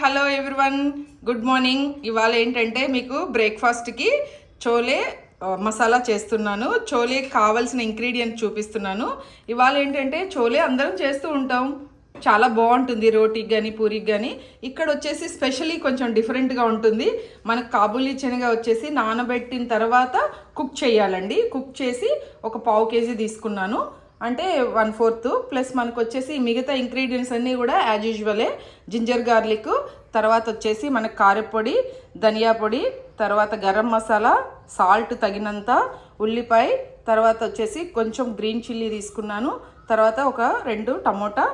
Hello everyone, good morning. ఇవాళ ఏంటంటే మీకు బ్రేక్ఫాస్ట్కి చోలే మసాలా చేస్తున్నాను. చోలే కావాల్సిన ఇంగ్రీడియంట్ చూపిస్తున్నాను. ఇవాళ ఏంటంటే చోలే అందరం చేస్తూ ఉంటాం, చాలా బాగుంటుంది రోటీకి కానీ పూరికి కానీ. ఇక్కడ వచ్చేసి స్పెషల్లీ కొంచెం డిఫరెంట్గా ఉంటుంది. మనకు కాబూలీ శనగ వచ్చేసి నానబెట్టిన తర్వాత కుక్ చేయాలండి. కుక్ చేసి ఒక పావు కేజీ తీసుకున్నాను, అంటే 1/4. ప్లస్ మనకు వచ్చేసి మిగతా ఇంగ్రీడియంట్స్ అన్నీ కూడా యాజ్ యూజువలే. జింజర్ గార్లిక్, తర్వాత వచ్చేసి మనకు కారపొడి, ధనియా పొడి, తర్వాత గరం మసాలా, సాల్ట్ తగినంత, ఉల్లిపాయ, తర్వాత వచ్చేసి కొంచెం గ్రీన్ చిల్లీ తీసుకున్నాను, తర్వాత ఒక 2 టమోటా,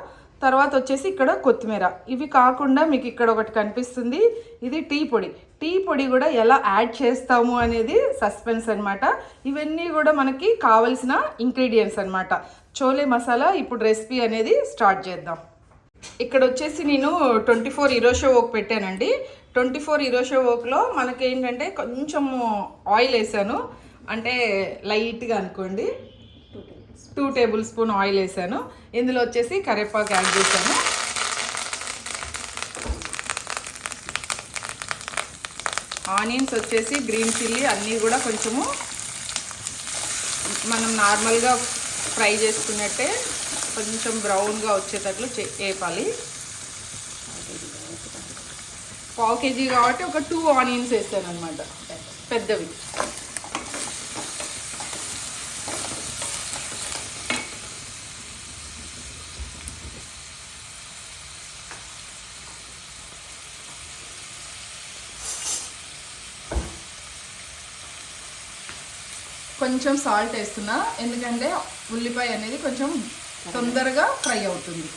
తర్వాత వచ్చేసి ఇక్కడ కొత్తిమీర. ఇవి కాకుండా మీకు ఇక్కడ ఒకటి కనిపిస్తుంది, ఇది టీ పొడి. టీ పొడి కూడా ఎలా యాడ్ చేస్తాము అనేది సస్పెన్స్ అనమాట. ఇవన్నీ కూడా మనకి కావలసిన ఇంగ్రీడియంట్స్ అనమాట. చోలే మసాలా ఇప్పుడు రెసిపీ అనేది స్టార్ట్ చేద్దాం. ఇక్కడ వచ్చేసి నేను 24 ఇరోషో ఓక్ పెట్టానండి. 24 ఇరోషో ఓక్లో మనకి ఏంటంటే కొంచెము ఆయిల్ వేసాను, అంటే లైట్గా అనుకోండి, 2 టేబుల్ స్పూన్ ఆయిల్ వేసాను. ఇందులో వచ్చేసి కరివేపాకు యాడ్ చేశాను. ఆనియన్స్ వచ్చేసి గ్రీన్ చిల్లీ అన్నీ కూడా కొంచెము మనం నార్మల్గా ఫ్రై చేసుకున్నట్టే కొంచెం బ్రౌన్గా వచ్చేటట్లు వేపాలి. పావు కేజీ కాబట్టి ఒక 2 ఆనియన్స్ వేసాను అనమాట, పెద్దవి. కొంచెం సాల్ట్ వేస్తున్నా, ఎందుకంటే ఉల్లిపాయ అనేది కొంచెం తొందరగా ఫ్రై అవుతుంది.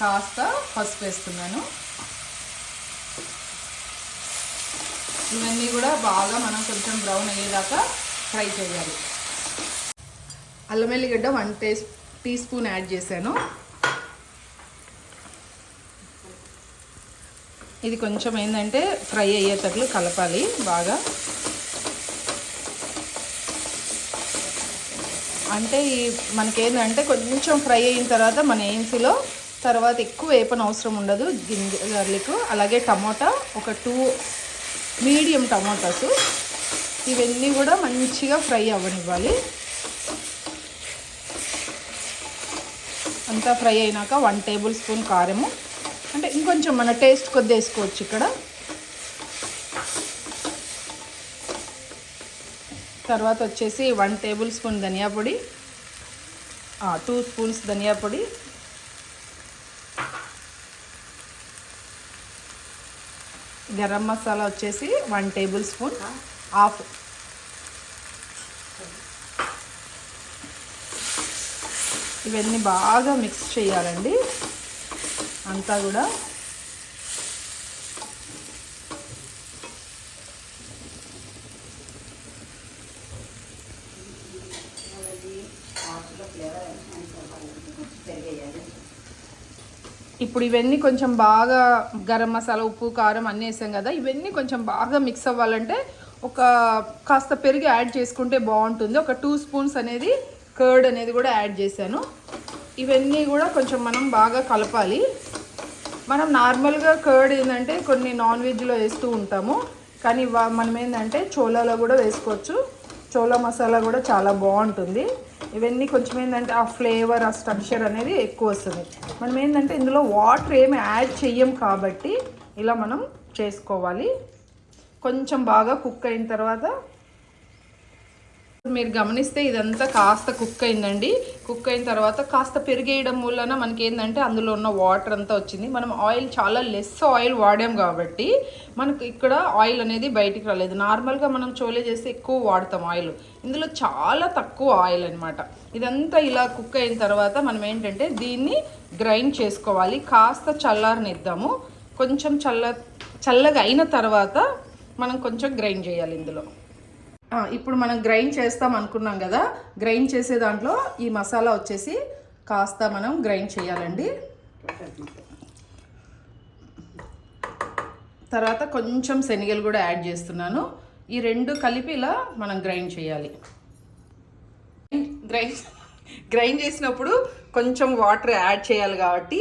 కాస్త పసుపు వేస్తున్నాను. ఇవన్నీ కూడా బాగా మనం కొంచెం బ్రౌన్ అయ్యేదాకా ఫ్రై చేయాలి. అల్లం వెల్లిగడ్డ 1 టీ స్పూన్ యాడ్ చేశాను. ఇది కొంచెం ఏంటంటే ఫ్రై అయ్యేటట్లు కలపాలి బాగా. అంటే మనకేంటంటే కొంచెం ఫ్రై అయిన తర్వాత మన ఏన్సీలో తర్వాత ఎక్కువ వేపన అవసరం ఉండదు. జింజర్ గార్లిక్, అలాగే టమోటా, ఒక 2 మీడియం టమోటాస్, ఇవన్నీ కూడా మంచిగా ఫ్రై అవ్వనివ్వాలి. అంతా ఫ్రై అయినాక 1 టేబుల్ స్పూన్ కారము, అంటే ఇంకొంచెం మన టేస్ట్ కొద్ది వేసుకోవచ్చు ఇక్కడ. తర్వాత వచ్చేసి 1 టేబుల్ స్పూన్ ధనియా పొడి, 2 స్పూన్స్ ధనియా పొడి, గరం మసాలా వచ్చేసి 1 టేబుల్ స్పూన్, హాఫ్. ఇవన్నీ బాగా మిక్స్ చేయాలండి అంతా కూడా. ఇప్పుడు ఇవన్నీ కొంచెం బాగా గరం మసాలా, ఉప్పు, కారం అన్నీ వేసాం కదా, ఇవన్నీ కొంచెం బాగా మిక్స్ అవ్వాలంటే ఒక కాస్త పెరుగు యాడ్ చేసుకుంటే బాగుంటుంది. ఒక 2 స్పూన్స్ అనేది కర్డ్ అనేది కూడా యాడ్ చేశాను. ఇవన్నీ కూడా కొంచెం మనం బాగా కలపాలి. మనం నార్మల్గా కర్డ్ ఏంటంటే కొన్ని నాన్ వెజ్లో వేస్తూ ఉంటాము, కానీ మనం ఏంటంటే చోలాలో కూడా వేసుకోవచ్చు. చోలా మసాలా కూడా చాలా బాగుంటుంది. ఇవన్నీ కొంచెం ఏంటంటే ఆ ఫ్లేవర్, ఆ స్ట్రక్చర్ అనేది ఎక్కువ వస్తుంది. మనం ఏంటంటే ఇందులో వాటర్ ఏమి యాడ్ చెయ్యం కాబట్టి ఇలా మనం చేసుకోవాలి. కొంచెం బాగా కుక్ అయిన తర్వాత మీరు గమనిస్తే ఇదంతా కాస్త కుక్ అయిందండి. కుక్ అయిన తర్వాత కాస్త పెరిగేయడం వలన మనకి ఏంటంటే అందులో ఉన్న వాటర్ అంతా వచ్చింది. మనం ఆయిల్ చాలా లెస్ ఆయిల్ వాడాం కాబట్టి మనకు ఇక్కడ ఆయిల్ అనేది బయటికి రాలేదు. నార్మల్గా మనం చోలే చేస్తే ఎక్కువ వాడతాం ఆయిల్, ఇందులో చాలా తక్కువ ఆయిల్ అనమాట. ఇదంతా ఇలా కుక్ అయిన తర్వాత మనం ఏంటంటే దీన్ని గ్రైండ్ చేసుకోవాలి. కాస్త చల్లారనిద్దాము. కొంచెం చల్లగా అయిన తర్వాత మనం కొంచెం గ్రైండ్ చేయాలి ఇందులో. ఇప్పుడు మనం గ్రైండ్ చేస్తాం అనుకున్నాం కదా, గ్రైండ్ చేసే దాంట్లో ఈ మసాలా వచ్చేసి కాస్త మనం గ్రైండ్ చేయాలండి. తర్వాత కొంచెం శనగలు కూడా యాడ్ చేస్తున్నాను. ఈ 2 కలిపి ఇలా మనం గ్రైండ్ చేయాలి. గ్రైండ్ చేసినప్పుడు కొంచెం వాటర్ యాడ్ చేయాలి కాబట్టి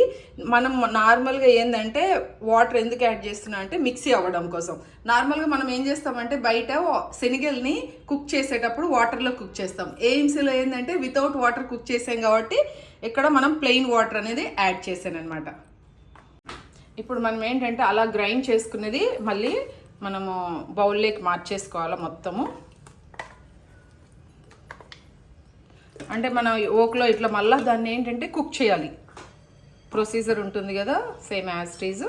మనం నార్మల్గా ఏంటంటే వాటర్ ఎందుకు యాడ్ చేస్తున్నా అంటే మిక్సీ అవ్వడం కోసం. నార్మల్గా మనం ఏం చేస్తామంటే బయట శనగల్ని కుక్ చేసేటప్పుడు వాటర్లో కుక్ చేస్తాం. ఏఎంసీలో ఏంటంటే వితౌట్ వాటర్ కుక్ చేసాం కాబట్టి ఇక్కడ మనం ప్లెయిన్ వాటర్ అనేది యాడ్ చేసాను అనమాట. ఇప్పుడు మనం ఏంటంటే అలా గ్రైండ్ చేసుకునేది మళ్ళీ మనము బౌల్లోకి మార్చేసుకోవాలి మొత్తము. అంటే మనం ఓక్లో ఇట్లా మళ్ళీ దాన్ని ఏంటంటే కుక్ చేయాలి, ప్రొసీజర్ ఉంటుంది కదా సేమ్ యాజ్ ఇట్ ఈజ్.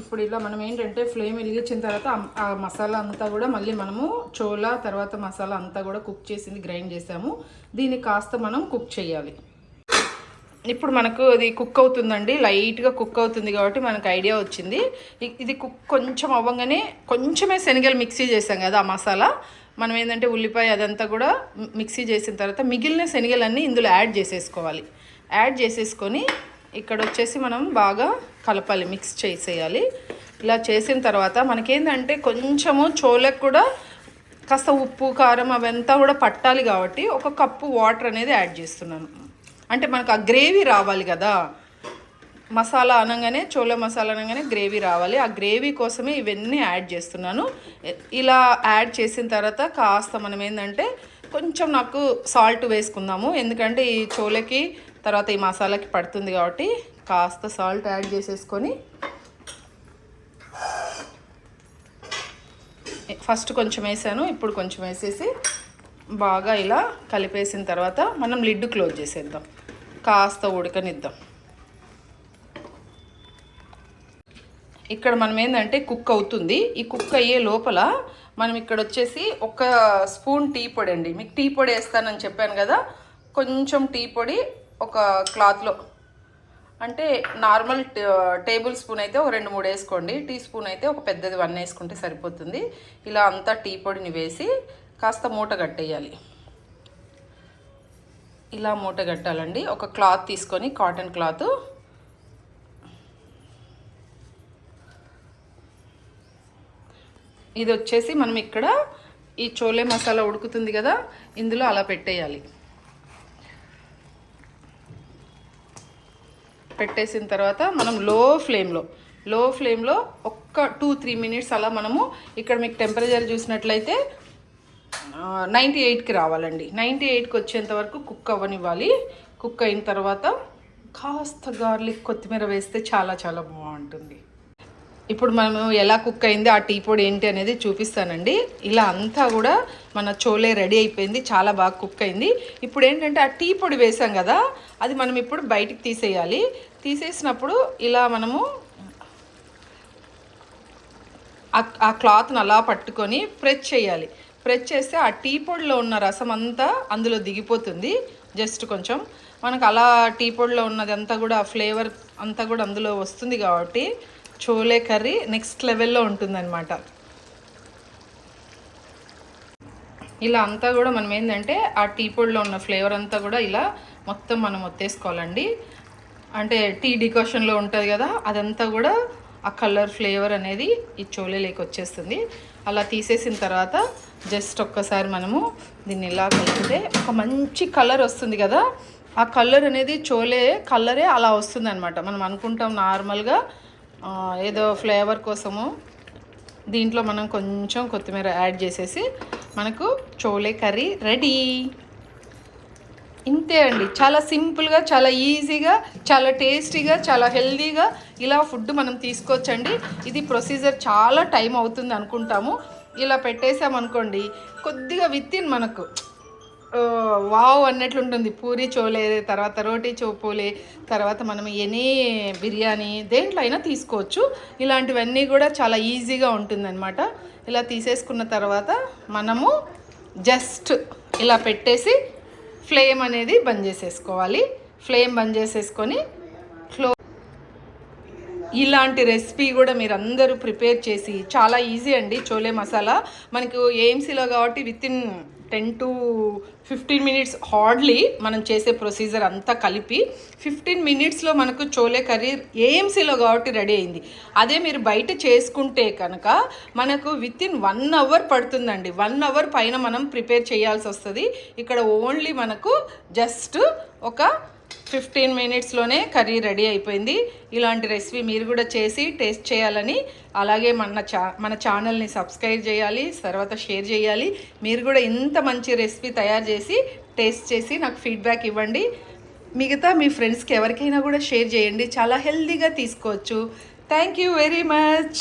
ఇప్పుడు ఇలా మనం ఏంటంటే ఫ్లేమ్ వెలిగించిన తర్వాత ఆ మసాలా అంతా కూడా మళ్ళీ మనము చోలా తర్వాత మసాలా అంతా కూడా కుక్ చేసింది గ్రైండ్ చేసాము, దీన్ని కాస్త మనం కుక్ చేయాలి. ఇప్పుడు మనకు ఇది కుక్ అవుతుందండి, లైట్గా కుక్ అవుతుంది కాబట్టి మనకు ఐడియా వచ్చింది. ఇది కుక్ కొంచెం అవ్వగానే కొంచెమే శనగలు మిక్సీ చేసాం కదా ఆ మసాలా, మనం ఏంటంటే ఉల్లిపాయ అదంతా కూడా మిక్సీ చేసిన తర్వాత మిగిలిన శనగలన్నీ ఇందులో యాడ్ చేసేసుకోవాలి. యాడ్ చేసేసుకొని ఇక్కడ వచ్చేసి మనం బాగా కలపాలి, మిక్స్ చేసేయాలి. ఇలా చేసిన తర్వాత మనకేంటంటే కొంచెము చోలకు కూడా కాస్త ఉప్పు కారం అవంతా కూడా పట్టాలి కాబట్టి 1 కప్పు వాటర్ అనేది యాడ్ చేస్తున్నాను. అంటే మనకు ఆ గ్రేవీ రావాలి కదా, మసాలా అనగానే చోళ మసాలా అనగానే గ్రేవీ రావాలి, ఆ గ్రేవీ కోసమే ఇవన్నీ యాడ్ చేస్తున్నాను. ఇలా యాడ్ చేసిన తర్వాత కాస్త మనం ఏంటంటే కొంచెం నాకు సాల్ట్ వేసుకుందాము, ఎందుకంటే ఈ చోళకి తర్వాత ఈ మసాలాకి పడుతుంది కాబట్టి కాస్త సాల్ట్ యాడ్ చేసేసుకొని ఫస్ట్ కొంచెం వేసాను, ఇప్పుడు కొంచెం వేసేసి బాగా ఇలా కలిపేసిన తర్వాత మనం లిడ్ క్లోజ్ చేసేద్దాం, కాస్త ఉడకనిద్దాం. ఇక్కడ మనం ఏంటంటే కుక్ అవుతుంది, ఈ కుక్ అయ్యే లోపల మనం ఇక్కడ వచ్చేసి 1 స్పూన్ టీ పొడి అండి, మీకు టీ పొడి వేస్తానని చెప్పాను కదా, కొంచెం టీ పొడి ఒక క్లాత్లో, అంటే నార్మల్ టేబుల్ స్పూన్ అయితే 2-3 వేసుకోండి, టీ స్పూన్ అయితే ఒక పెద్దది 1 వేసుకుంటే సరిపోతుంది. ఇలా అంతా టీ పొడిని వేసి కాస్త మూట కట్టేయాలి. ఇలా మూట కట్టాలండి. ఒక క్లాత్ తీసుకొని కాటన్ క్లాత్ ఇది వచ్చేసి మనం ఇక్కడ ఈ చోలే మసాలా ఉడుకుతుంది కదా ఇందులో అలా పెట్టేయాలి. పెట్టేసిన తర్వాత మనం లో ఫ్లేమ్లో ఒక్క 2-3 మినిట్స్ అలా మనము ఇక్కడ మీకు టెంపరేచర్ చూసినట్లయితే 98కి రావాలండి. 98కి వచ్చేంత వరకు కుక్ అవ్వనివ్వాలి. కుక్ అయిన తర్వాత కాస్త గార్లిక్ కొత్తిమీర వేస్తే చాలా చాలా బాగుంటుంది. ఇప్పుడు మనం ఎలా కుక్ అయింది ఆ టీ పొడి ఏంటి అనేది చూపిస్తానండి. ఇలా అంతా కూడా మన చోలే రెడీ అయిపోయింది, చాలా బాగా కుక్ అయింది. ఇప్పుడు ఏంటంటే ఆ టీ పొడి వేసాం కదా అది మనం ఇప్పుడు బయటికి తీసేయాలి. తీసేసినప్పుడు ఇలా మనము ఆ క్లాత్ని అలా పట్టుకొని ప్రెస్ చేయాలి. ప్రెస్ చేస్తే ఆ టీ పొడిలో ఉన్న రసం అంతా అందులో దిగిపోతుంది. జస్ట్ కొంచెం మనకు అలా టీ పొడిలో ఉన్నదంతా కూడా ఆ ఫ్లేవర్ అంతా కూడా అందులో వస్తుంది కాబట్టి చోలే కర్రీ నెక్స్ట్ లెవెల్లో ఉంటుందన్నమాట. ఇలా అంతా కూడా మనం ఏంటంటే ఆ టీ పొడిలో ఉన్న ఫ్లేవర్ అంతా కూడా ఇలా మొత్తం మనం ఒత్తేసుకోవాలండి. అంటే టీ డికాషన్లో ఉంటుంది కదా అదంతా కూడా ఆ కలర్ ఫ్లేవర్ అనేది ఈ చోలేలోకి వచ్చేస్తుంది. అలా తీసేసిన తర్వాత జస్ట్ ఒక్కసారి మనము దీన్ని ఇలా కలిపితే ఒక మంచి కలర్ వస్తుంది కదా, ఆ కలర్ అనేది చోలే కలరే అలా వస్తుంది అనమాట. మనం అనుకుంటాం నార్మల్గా ఏదో ఫ్లేవర్ కోసము, దీంట్లో మనం కొంచెం కొత్తిమీర యాడ్ చేసేసి మనకు చోలే కర్రీ రెడీ. ఇంతే అండి, చాలా సింపుల్గా, చాలా ఈజీగా, చాలా టేస్టీగా, చాలా హెల్తీగా ఇలా ఫుడ్ మనం తీసుకోవచ్చండి. ఇది ప్రొసీజర్ చాలా టైం అవుతుంది అనుకుంటాము, ఇలా పెట్టేసామనుకోండి కొద్దిగా విత్ఇన్ మనకు వావ్ అన్నట్లుంటుంది. పూరి చోలే, తర్వాత రోటీ చోపోలే, తర్వాత మనం ఎనీ బిర్యానీ దేంట్లో అయినా తీసుకోవచ్చు. ఇలాంటివన్నీ కూడా చాలా ఈజీగా ఉంటుందన్నమాట. ఇలా తీసేసుకున్న తర్వాత మనము జస్ట్ ఇలా పెట్టేసి ఫ్లేమ్ అనేది బంద్ చేసేసుకోవాలి. ఫ్లేమ్ బంద్ చేసేసుకొని ఇలాంటి రెసిపీ కూడా మీరు అందరూ ప్రిపేర్ చేసి, చాలా ఈజీ అండి చోలే మసాలా. మనకు ఏఎంసీలో కాబట్టి వితిన్ 10 to 15 మినిట్స్ హార్డ్లీ మనం చేసే ప్రొసీజర్ అంతా కలిపి 15 మినిట్స్లో మనకు చోలే కర్రీ ఏఎంసీలో కాబట్టి రెడీ అయింది. అదే మీరు బయట చేసుకుంటే కనుక మనకు వితిన్ 1 అవర్ పడుతుందండి. 1 అవర్ పైన మనం ప్రిపేర్ చేయాల్సి వస్తుంది. ఇక్కడ ఓన్లీ మనకు జస్ట్ ఒక 15 మినిట్స్లోనే కర్రీ రెడీ అయిపోయింది. ఇలాంటి రెసిపీ మీరు కూడా చేసి టేస్ట్ చేయాలని, అలాగే మన ఛానల్ని సబ్స్క్రైబ్ చేయాలి, తర్వాత షేర్ చేయాలి. మీరు కూడా ఇంత మంచి రెసిపీ తయారు చేసి టేస్ట్ చేసి నాకు ఫీడ్బ్యాక్ ఇవ్వండి. మిగతా మీ ఫ్రెండ్స్కి ఎవరికైనా కూడా షేర్ చేయండి, చాలా హెల్తీగా తీసుకోవచ్చు. Thank you very much.